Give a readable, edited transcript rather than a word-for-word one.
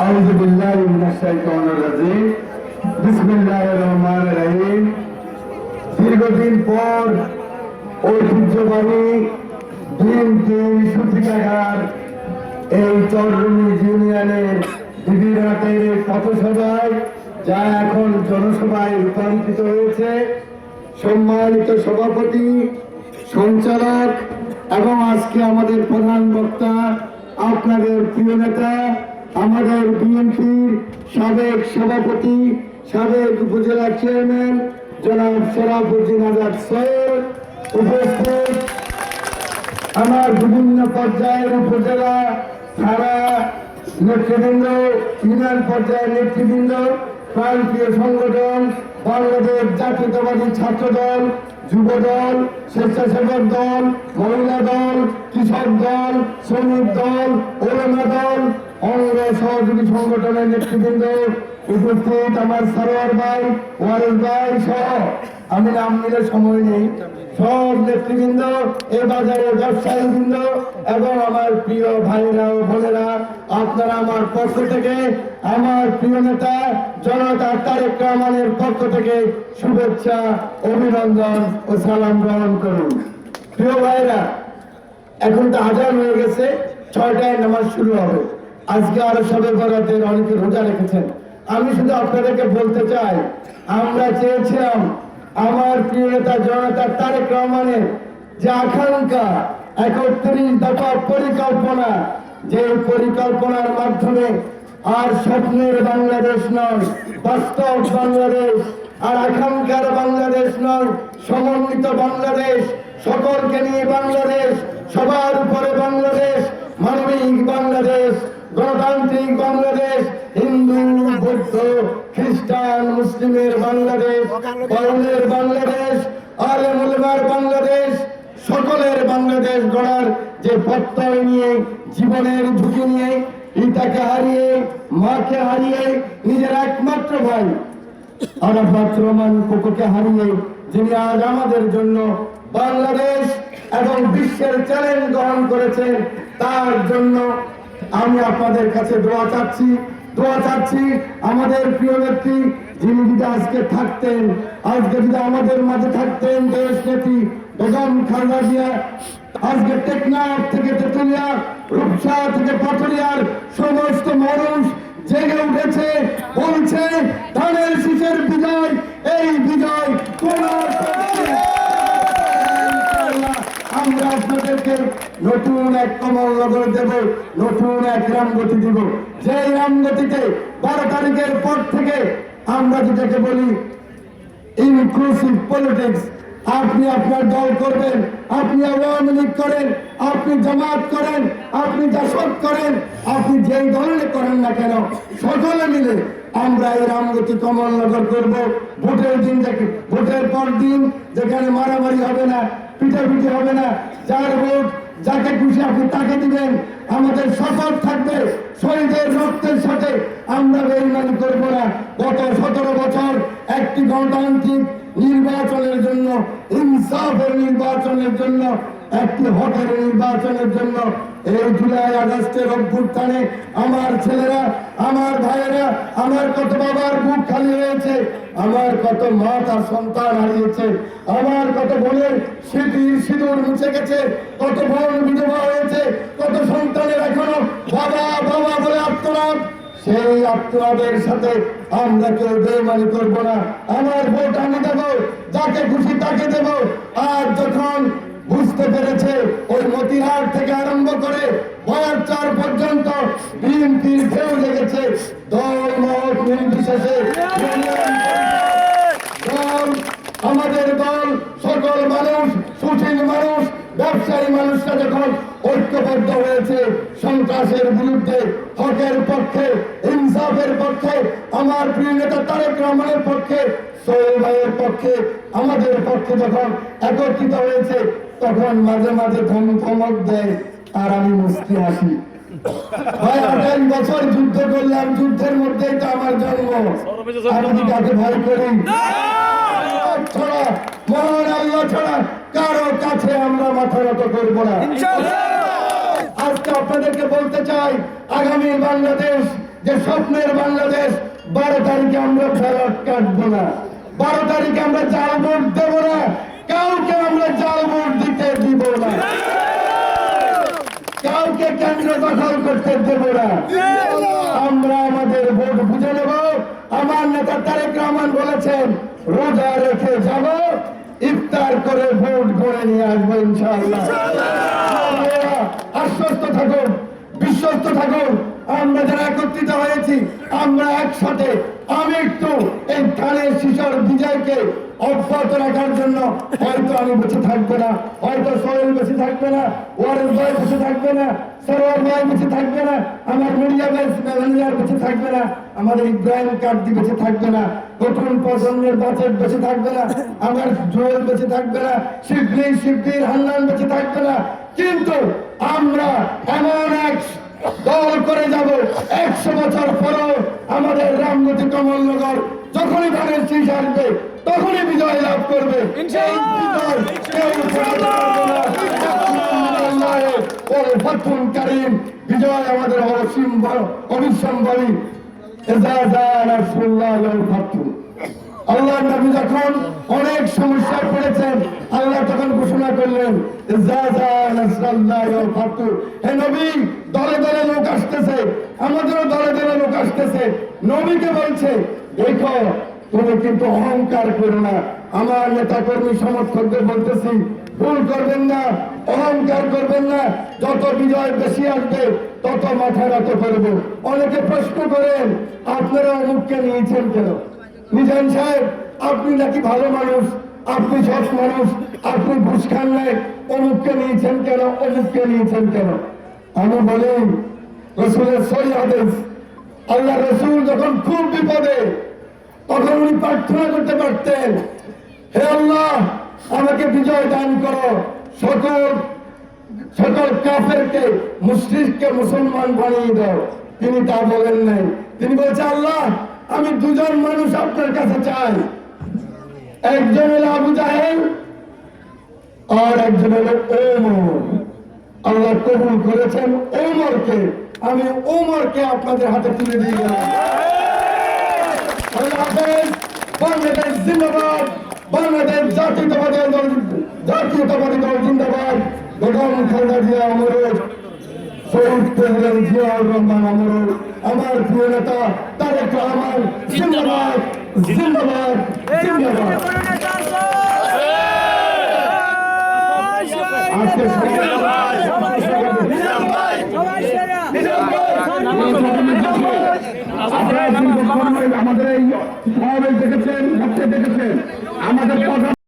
আউযু বিল্লাহি মিনাশ শাইতানির রাজিম। বিসমিল্লাহির রহমানির রহিম। দীর্ঘদিন পর ঐতিহ্যবাহী বিএনপি সূচিকাগার এই চররুমি ইউনিয়নের দিদিরাতের পথসভায়, যা এখন জনসভায় রূপান্তরিত হয়েছে, সম্মানিত সভাপতি, সঞ্চালক এবং আজকে আমাদের প্রধান বক্তা, আপনাদের প্রিয় নেতা, আমাদের বিএনপির সাবেক সভাপতি, সাবেক উপজেলা চেয়ারম্যান জনাব শরাফুদ্দিন আজাদ সৈয়দ উপস্থিত, আমার বিভিন্ন পর্যায়ের উপজেলা, থানা নেতৃবৃন্দ, ইউনিয়ন পর্যায়ের নেতৃবৃন্দ, প্রান্তীয় সংগঠন, বাংলাদেশ জাতীয়তাবাদী ছাত্র দল, যুব দল, স্বেচ্ছাসেবক দল, মহিলা দল, কৃষক দল, শ্রমিক দল, ওলামা দল, অঙ্গ সহযোগী সংগঠনের নেতৃবৃন্দ উপস্থিত, আমার সারোয়ার ভাই, ওয়ারেস ভাই সহ আমি নাম নিলে সময় নেই, সব নেতৃবৃন্দ, এ বাজারের ব্যবসায়ীবৃন্দ এবং আমার প্রিয় ভাইরা ও বোনেরা, আপনারা আমার পক্ষ থেকে, আমার প্রিয় নেতা জনতা তারেক রহমানের পক্ষ থেকে শুভেচ্ছা, অভিনন্দন ও সালাম গ্রহণ করুন। প্রিয় ভাইরা, এখন তো আজান হয়ে গেছে, 6টায় নামাজ শুরু হবে। আজকে আরো সবে বরাতের অনেকে রোজা রেখেছেন। আমি শুধু আপনাদেরকে বলতে চাই, আমরা চেয়েছিলাম আমার প্রিয় নেতা জনতা তারেক রহমানের যে আকাঙ্ক্ষা, 31 দফা পরিকল্পনা, যে পরিকল্পনার মাধ্যমে আর স্বপ্নের বাংলাদেশ নয়, বাস্তব বাংলাদেশ, আর আকাঙ্ক্ষার বাংলাদেশ নয়, সমন্বিত বাংলাদেশ, সকলকে নিয়ে বাংলাদেশ, সবার উপরে বাংলাদেশ, মানবিক বাংলাদেশ, গণতান্ত্রিক বাংলাদেশ, হিন্দু, বৌদ্ধ, খ্রিস্টান, মুসলিমের বাংলাদেশ, বাউলের বাংলাদেশ, আলেম উলামার বাংলাদেশ, সকলের বাংলাদেশ গড়ার যে প্রত্যয় নিয়ে, জীবনের ঝুঁকি নিয়ে, পিতাকে হারিয়ে, মাকে হারিয়ে, নিজের একমাত্র ভাই আরাফাত রহমান কোকোকে হারিয়ে, যিনি আজ আমাদের জন্য বাংলাদেশ এবং বিশ্বের চ্যালেঞ্জ গ্রহণ করেছেন, তার জন্য আমি আপনাদের কাছে দোয়া চাচ্ছি আমাদের প্রিয় নেত্রী, যিনি যদি আজকে থাকতেন, আজকে যদি আমাদের মাঝে থাকতেন, দেশ নেত্রী বেগম খালেদা জিয়া, আজকে টেকনাফ থেকে তেতুলিয়া, রূপসা থেকে পাথুরিয়ার সমস্ত মানুষ জেগে উঠেছে, বলছে ধানের শীষের বিজয়, এই বিজয় তোমার। আমরা আপনাদেরকে নতুন এক কমলনগর দেব, নতুন এক রামগতি দেব, যে রামগতিতে 12 তারিখের পর থেকে আমরা যেটাকে বলি ইনক্লুসিভ পলিটিক্স। আপনি আপনার দল করবেন, আপনি আওয়ামী লীগ করেন, আপনি জামাত করেন, আপনি জাসদ করেন, আপনি যেই দলে করেন না কেন, সকলে মিলে আমরা এই রামগতি কমলনগর করব। ভোটের দিন, ভোটের পর দিন যেখানে মারামারি হবে না, পিটাপিটি হবে না, যার ভোট যাকে খুশি আপনি তাকে দিবেন। আমাদের শপথ থাকবে, শহীদের রক্তের সাথে আমরা বেইমানি করব না। গত 17 বছর একটি গণতান্ত্রিক নির্বাচনের জন্য, ইনসাফের নির্বাচনের জন্য, একটি হকের নির্বাচনের জন্য এই জুলাই আগস্টের অভ্যুত্থানে আমার ছেলেরা, আমার ভাইয়েরা, আমার কত বাবার বুক খালি হয়েছে, আমার কত মা তার সন্তান হারিয়েছে, আমার কত বোনের স্মৃতির সিঁদুর মুছে গেছে, কত বোন বিধবা হয়েছে, কত সন্তানের এখনো বাবা বাবা বলে আত্মনাদ। সেই আত্মনাদের সাথে আমরা কেউ বেইমানি করবো না। আমার ভোট আমি দেবো, যাকে খুশি তাকে দেবো। আর যখন বুঝতে পেরেছে ওই মতিহার থেকে আরম্ভ করে বয়ারচর পর্যন্ত বিএনপির ঢেউ লেগেছে, দল মত নির্বিশেষে দল, আমাদের দল, সকল মানুষ, সুশীল মানুষ, ব্যবসায়ী মানুষরা যখন ঐক্যবদ্ধ হয়েছে সন্ত্রাসের বিরুদ্ধে, হকের পক্ষে, ইনসাফের পক্ষে, আমার প্রিয় নেতা তারেক রহমানের পক্ষে, সোহেল ভাইয়ের পক্ষে, আমাদের পক্ষে যখন একত্রিত হয়েছে, তখন মাঝে মাঝে ধমক দেয় আর আমি মুস্কি হাসি। ভাই 28 বছর যুদ্ধ করলাম, যুদ্ধের মধ্যেই তো আমার জন্ম, আমি কি তাকে ভয় করি? ছাড়া, মহান আল্লাহ ছাড়া কারো কাছে আমরা মাথা নত করবো না। আজকে আপনাদেরকে বলতে চাই, আগামী বাংলাদেশ যে স্বপ্নের বাংলাদেশ, 12 তারিখে আমরা ব্যালট কাটবো না, 12 তারিখে আমরা জাল ভোট দেবো না, কাউকে আমরা জাল ভোট দিতে দিব না, কাউকে কেন্দ্র দখল করতে দেব না। আমরা আমাদের ভোট বুঝে নেব। আমার নেতা তারেক রহমান বলেছেন, রোজা রেখে যাব, ইফতার করে ভোট করে নিয়ে আসবো ইনশাআল্লাহ। আশ্বস্ত থাকুন, বিশ্বস্ত থাকুন। আমরা যারা একত্রিত হয়েছি, আমরা একসাথে আমৃত্যু এই ধানের শীষের বিজয়কে অব্যাহত রাখার জন্য হয়তো আমি বেঁচে থাকবো না, হয়তো সোহেল বেঁচে থাকবে না, ওয়ারেস ভাই বেঁচে থাকবে না, সরোয়ার ভাই বেঁচে থাকবে না, আমার মিডিয়া ম্যানেজার বেঁচে থাকবে না, আমাদের ইব্রাহিম কার্ডি বেঁচে থাকবে না, নতুন প্রজন্মের বাজেট বেঁচে থাকবে না, আমার জোয়েল বেঁচে থাকবে না, শিববির হান্নান বেঁচে থাকবে না। কিন্তু আমরা এমন এক দল করে যাব, 100 বছর পরও আমাদের রামগতি কমলনগর যখনই ধানের শীষ আসবে তখনই বিজয় লাভ করবে। বিজয় আমাদের অবিসম্ভাবী। আল্লাহ নবী যখন অনেক সমস্যায় পড়েছেন, আল্লাহ তখন ঘোষণা করলেন, হে নবী, দলে দলে লোক আসতেছে, আমাদেরও দলে দলে লোক আসতেছে। নবীকে বলছে, দেখো তুমি কিন্তু অহংকার করো না। আমার নেতা কর্মী সমর্থকদের বলতেছি, ভুল করবেন না, অহংকার করবেন না। যত বিজয় বেশি আসবে তত মাথা নত করবো। অনেকে প্রশ্ন করেন, আপনারা অমুককে নিয়েছেন কেন? মিজান সাহেব, আপনি নাকি ভালো মানুষ, আপনি সৎ মানুষ, আপনি ঘুষ খান নাই, অমুককে নিয়েছেন কেন, অমুককে নিয়েছেন কেন? আমি বলি, রসুলের সহি হাদিস, আল্লাহ রসুল যখন খুব বিপদে, তখন উনি প্রার্থনা করতে পারতেন, হে আল্লাহ, আমাকে বিজয় দান করো, সকল কাফেরকে, মুশরিককে মুসলমান বানিয়ে দাও। তিনি তা বলেন নাই। তিনি বলছে, আল্লাহ, আমি দুজন মানুষ আপনার কাছে চাই, একজন হলো আবু জাহেল আর একজন হলো ওমর। আল্লাহ কবুল করেছেন ওমরকে, আমি ওমরকে আপনাদের হাতে তুলে দিয়ে গেলাম। আল্লাহ হাফেজ। বাংলাদেশ জিন্দাবাদ, বাংলাদেশ জাতীয়তাবাদী দল জিন্দাবাদ। বেগম খালেদা জিয়া অমর, শহীদ প্রেসিডেন্ট জিয়াউর রহমান অমর, আমার প্রিয় নেতা তারেক রহমান জিন্দাবাদ, জিন্দাবাদ, জিন্দাবাদ। আমাদের এই দেখেছেন, দেখেছেন আমাদের